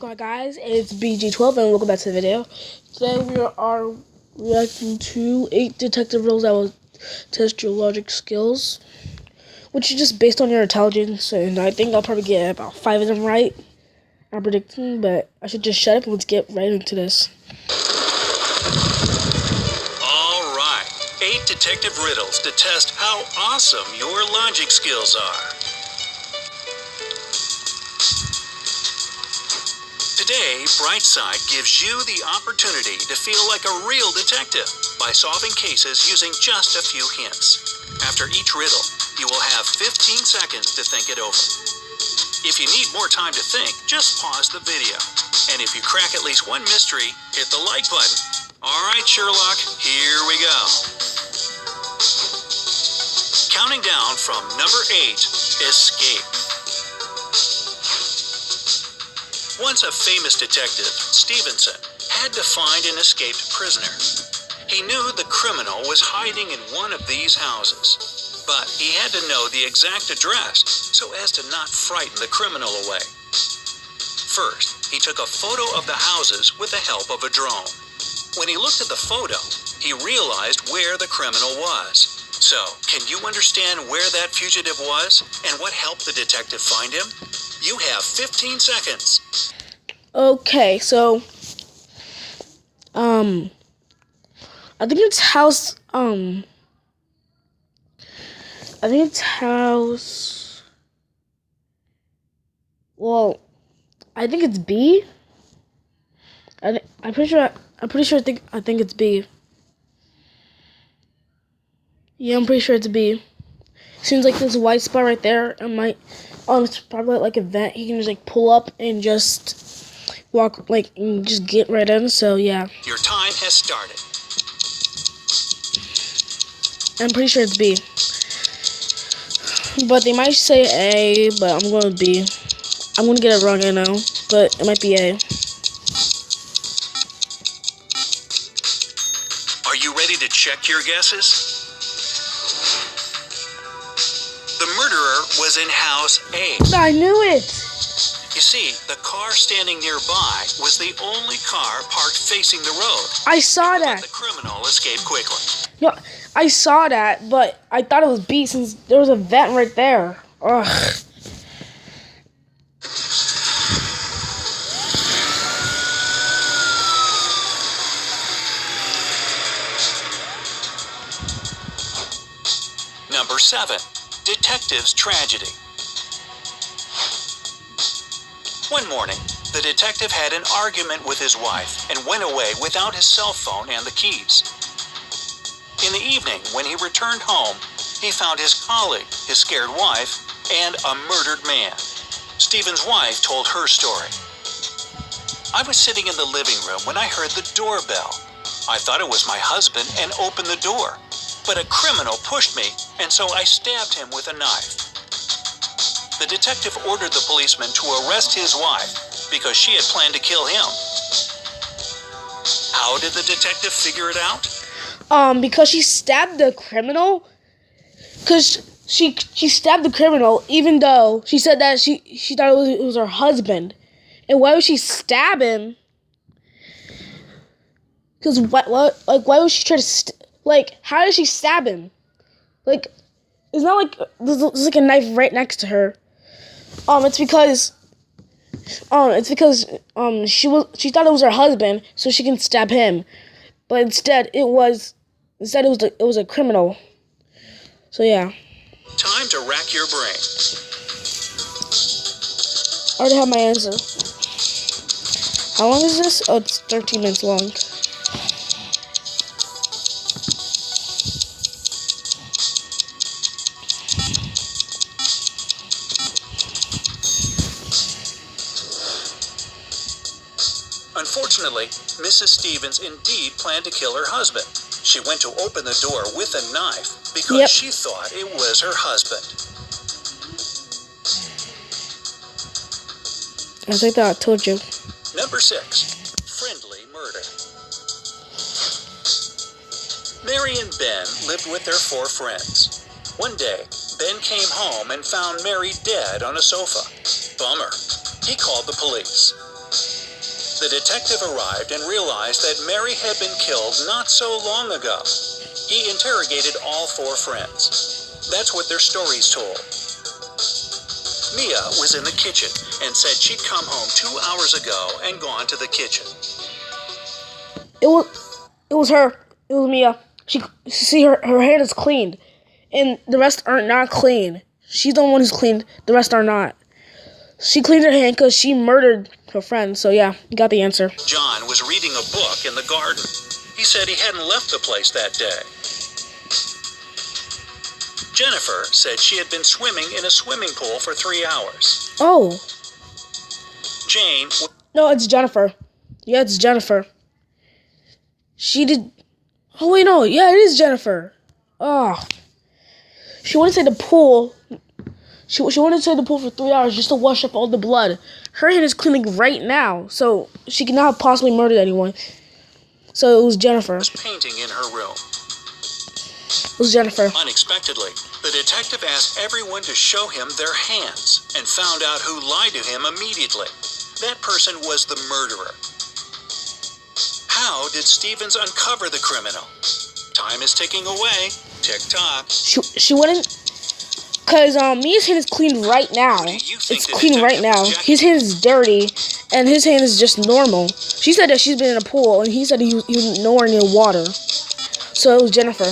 going on, guys? It's BG12 and welcome back to the video. Today we are reacting to 8 detective riddles that will test your logic skills, which is just based on your intelligence, and I think I'll probably get about 5 of them right. I'm predicting, but I should just shut up and let's get right into this. Alright, 8 detective riddles to test how awesome your logic skills are. Today, Brightside gives you the opportunity to feel like a real detective by solving cases using just a few hints. After each riddle, you will have 15 seconds to think it over. If you need more time to think, just pause the video. And if you crack at least one mystery, hit the like button. Alright, Sherlock, here we go. Counting down from number 8, escape. Once a famous detective, Stevenson had to find an escaped prisoner. He knew the criminal was hiding in one of these houses, but he had to know the exact address so as to not frighten the criminal away. First, he took a photo of the houses with the help of a drone. When he looked at the photo, he realized where the criminal was. So, can you understand where that fugitive was and what helped the detective find him? You have 15 seconds. Okay, so I think it's house well, I think it's B. I'm pretty sure I think it's B. Yeah, I'm pretty sure it's B. Seems like there's a white spot right there. It's probably like a vent. He can just like pull up and just walk and just get right in. So yeah. Your time has started. I'm pretty sure it's B. But they might say A, but I'm going to B. I'm going to get it wrong, I know, but it might be A. Are you ready to check your guesses? The murderer was in house A. I knew it! You see, the car standing nearby was the only car parked facing the road. I saw that. The criminal escaped quickly. No, I saw that, but I thought it was B since there was a vent right there. Ugh. Number 7. Detective's tragedy. One morning, the detective had an argument with his wife and went away without his cell phone and the keys. In the evening, when he returned home, he found his colleague, his scared wife, and a murdered man. Stephen's wife told her story. I was sitting in the living room when I heard the doorbell. I thought it was my husband and opened the door. But a criminal pushed me, and so I stabbed him with a knife. The detective ordered the policeman to arrest his wife because she had planned to kill him. How did the detective figure it out? Because she stabbed the criminal. Because she stabbed the criminal, even though she said that she thought it was her husband. And why would she stab him? Because why would she try to how did she stab him? It's not like there's like a knife right next to her. It's because she thought it was her husband, so she can stab him. But instead it was a criminal. So yeah. Time to rack your brain. I already have my answer. How long is this? Oh, it's 13 minutes long. Unfortunately, Mrs. Stevens indeed planned to kill her husband. She went to open the door with a knife because she thought it was her husband. I think that I told you. Number 6. Friendly murder. Mary and Ben lived with their 4 friends. One day, Ben came home and found Mary dead on a sofa. Bummer. He called the police. The detective arrived and realized that Mary had been killed not so long ago. He interrogated all four friends. That's what their stories told. Mia was in the kitchen and said she'd come home 2 hours ago and gone to the kitchen. It was her. It was Mia. Her hand is cleaned, and the rest are not clean. She's the one who's cleaned. The rest are not. She cleaned her hand because she murdered her friend. So yeah, you got the answer. John was reading a book in the garden. He said he hadn't left the place that day. Jennifer said she had been swimming in a swimming pool for 3 hours. Oh. Jane... No, it's Jennifer. Yeah, it's Jennifer. She did... Oh, wait, no. Yeah, it is Jennifer. Oh. She went inside the pool. She went inside the pool for 3 hours just to wash up all the blood. Her hand is cleaning right now, so she could not have possibly murdered anyone. So it was Jennifer. Was painting in her room. It was Jennifer. Unexpectedly, the detective asked everyone to show him their hands and found out who lied to him immediately. That person was the murderer. How did Stevens uncover the criminal? Time is ticking away. Tick-tock. She wouldn't... Because Mia's hand is clean right now. It's clean right now. His hand is dirty, and his hand is just normal. She said that she's been in a pool, and he said he was nowhere near water. So it was Jennifer.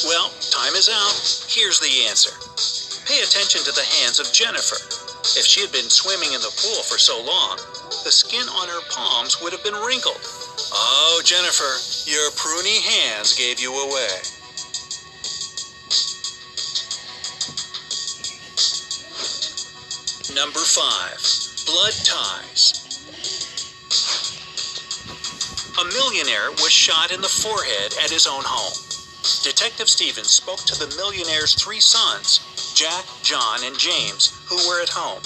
Well, time is out. Here's the answer. Pay attention to the hands of Jennifer. If she had been swimming in the pool for so long, the skin on her palms would have been wrinkled. Oh, Jennifer, your pruny hands gave you away. Number 5. Blood ties. A millionaire was shot in the forehead at his own home. Detective Stevens spoke to the millionaire's 3 sons, Jack, John, and James, who were at home.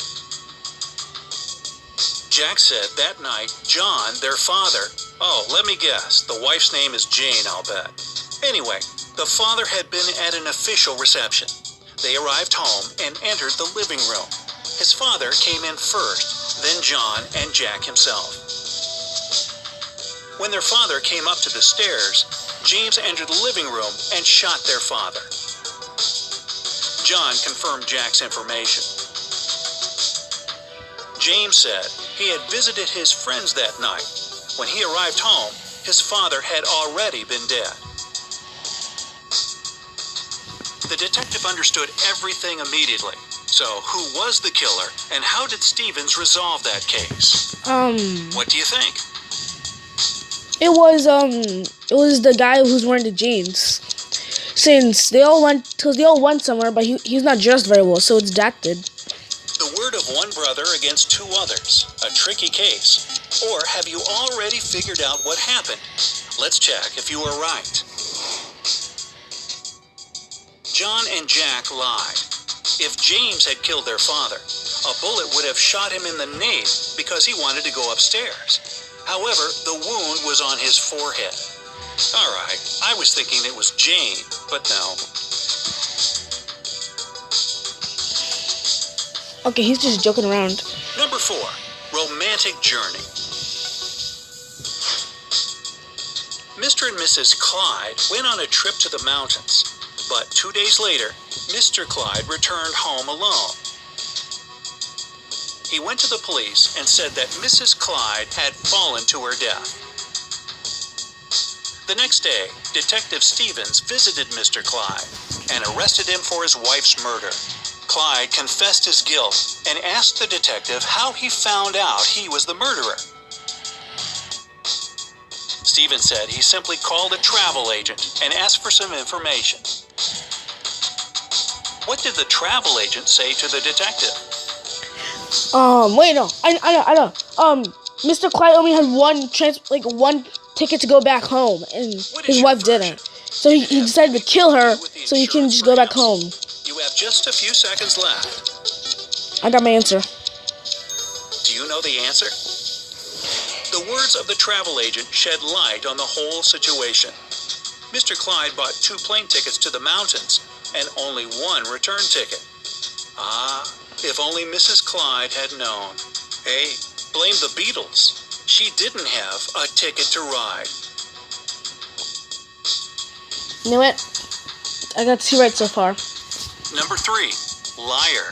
Jack said that night, John, their father, let me guess, the wife's name is Jane, I'll bet. Anyway, the father had been at an official reception. They arrived home and entered the living room. His father came in first, then John and Jack himself. When their father came up to the stairs, James entered the living room and shot their father. John confirmed Jack's information. James said he had visited his friends that night. When he arrived home, his father had already been dead. The detective understood everything immediately. So, who was the killer, and how did Stevens resolve that case? What do you think? It was the guy who's wearing the jeans. Since they all went somewhere, but he's not dressed very well, so it's Jack did. The word of one brother against 2 others. A tricky case. Or have you already figured out what happened? Let's check if you were right. John and Jack lied. If James had killed their father, a bullet would have shot him in the nape because he wanted to go upstairs. However, the wound was on his forehead. All right, I was thinking it was Jane, but no. Okay, he's just joking around. Number 4, romantic journey. Mr. and Mrs. Clyde went on a trip to the mountains, but 2 days later, Mr. Clyde returned home alone. He went to the police and said that Mrs. Clyde had fallen to her death. The next day, Detective Stevens visited Mr. Clyde and arrested him for his wife's murder. Clyde confessed his guilt and asked the detective how he found out he was the murderer. Stevens said he simply called a travel agent and asked for some information. What did the travel agent say to the detective? Wait, no. I know. Mr. Clyde only had one ticket to go back home, and his wife didn't. So he decided to kill her so he can just go back home. You have just a few seconds left. I got my answer. Do you know the answer? The words of the travel agent shed light on the whole situation. Mr. Clyde bought 2 plane tickets to the mountains and only 1 return ticket. Ah, if only Mrs. Clyde had known. Hey, blamed the Beatles. She didn't have a ticket to ride. You know what? I got 2 right so far. Number 3, liar.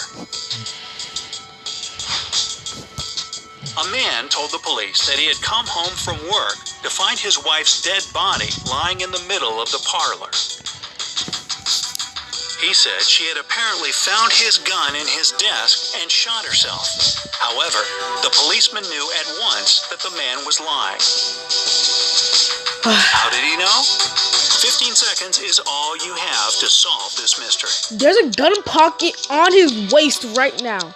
A man told the police that he had come home from work to find his wife's dead body lying in the middle of the parlor. He said she had apparently found his gun in his desk and shot herself. However, the policeman knew at once that the man was lying. How did he know? 15 seconds is all you have to solve this mystery. There's a gun pocket on his waist right now.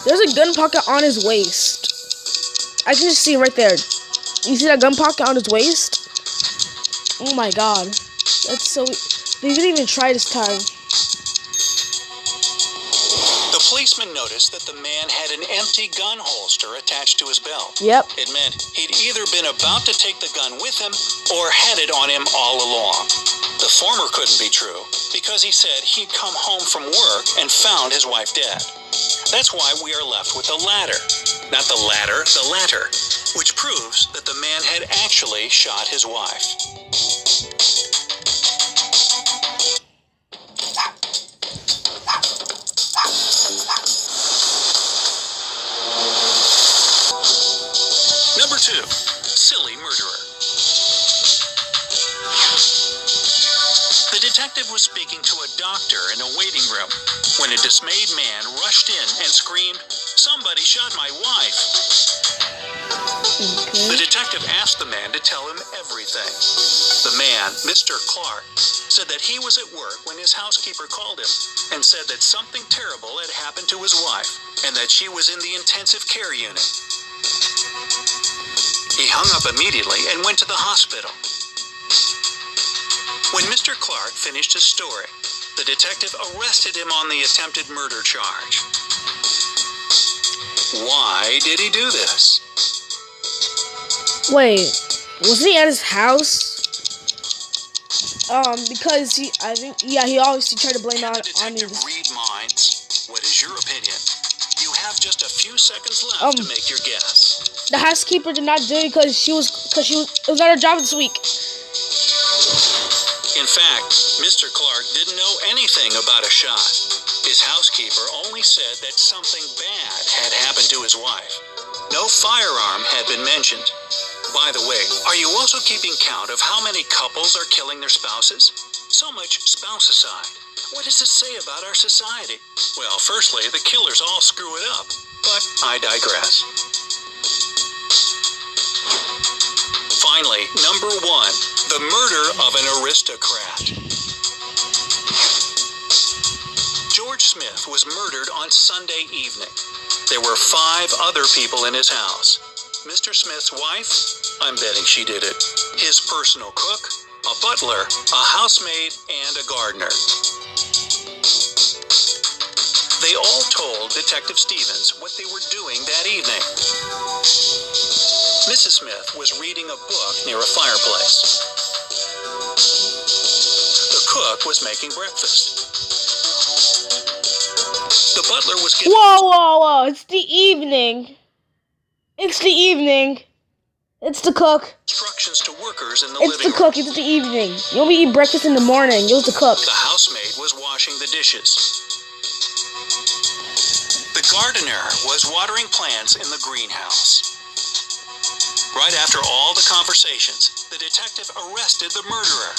There's a gun pocket on his waist. I can just see it right there. You see that gun pocket on his waist? Oh my god. That's so... They didn't even try this time. The policeman noticed that the man had an empty gun holster attached to his belt. Yep. It meant he'd either been about to take the gun with him or had it on him all along. The former couldn't be true because he said he'd come home from work and found his wife dead. That's why we are left with the latter. Not the latter, the latter, which proves that the man had actually shot his wife. Number 2, silly murderer. The detective was speaking to a doctor in a waiting room when a dismayed man rushed in and screamed, "Somebody shot my wife." Okay. The detective asked the man to tell him everything. The man, Mr. Clark, said that he was at work when his housekeeper called him and said that something terrible had happened to his wife and that she was in the intensive care unit. He hung up immediately and went to the hospital. When Mr. Clark finished his story, the detective arrested him on the attempted murder charge. Why did he do this? Wait, wasn't he at his house? Because he obviously tried to blame Can on the detective his... read minds? What is your opinion? You have just a few seconds left to make your guess. The housekeeper did not do it because it was not her job this week. In fact, Mr. Clark didn't know anything about a shot. His housekeeper only said that something bad had happened to his wife. No firearm had been mentioned. By the way, are you also keeping count of how many couples are killing their spouses? So much spousicide. What does it say about our society? Well, firstly, the killers all screw it up. But I digress. Finally, number 1, the murder of an aristocrat. George Smith was murdered on Sunday evening. There were 5 other people in his house. Mr. Smith's wife? I'm betting she did it. His personal cook, a butler, a housemaid, and a gardener. They all told Detective Stevens what they were doing that evening. Mrs. Smith was reading a book near a fireplace. The cook was making breakfast. The butler was giving... Whoa! It's the evening. It's the evening. It's the cook. Instructions to workers in the It's living the cook. It's the evening. You only eat breakfast in the morning. It was the cook. The housemaid was washing the dishes. The gardener was watering plants in the greenhouse. Right after all the conversations, the detective arrested the murderer.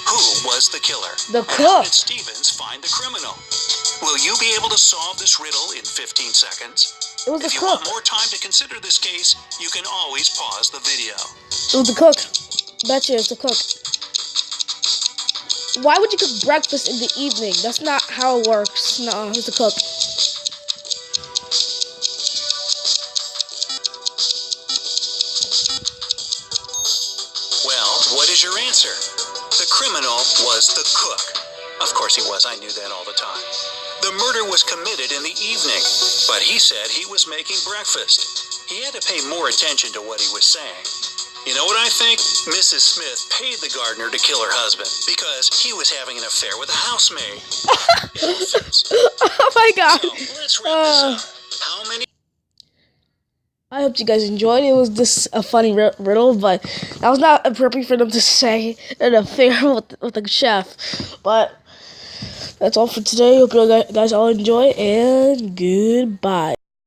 Who was the killer? The And how cook. did Stevens find the criminal? Will you be able to solve this riddle in 15 seconds? It was the If you cook. want more time to consider this case, you can always pause the video. It was the cook. Betcha it's the cook. Why would you cook breakfast in the evening? That's not how it works. No, it's the cook. Well, what is your answer? The criminal was the cook. Of course he was, I knew that all the time. The murder was committed in the evening, but he said he was making breakfast. He had to pay more attention to what he was saying. You know what I think? Mrs. Smith paid the gardener to kill her husband because he was having an affair with a housemaid. Oh my god. So, let's wrap this up. How many I hope you guys enjoyed. It was just a funny riddle, but that was not appropriate for them to say in a fair with a chef. But that's all for today. Hope you guys all enjoy, and goodbye.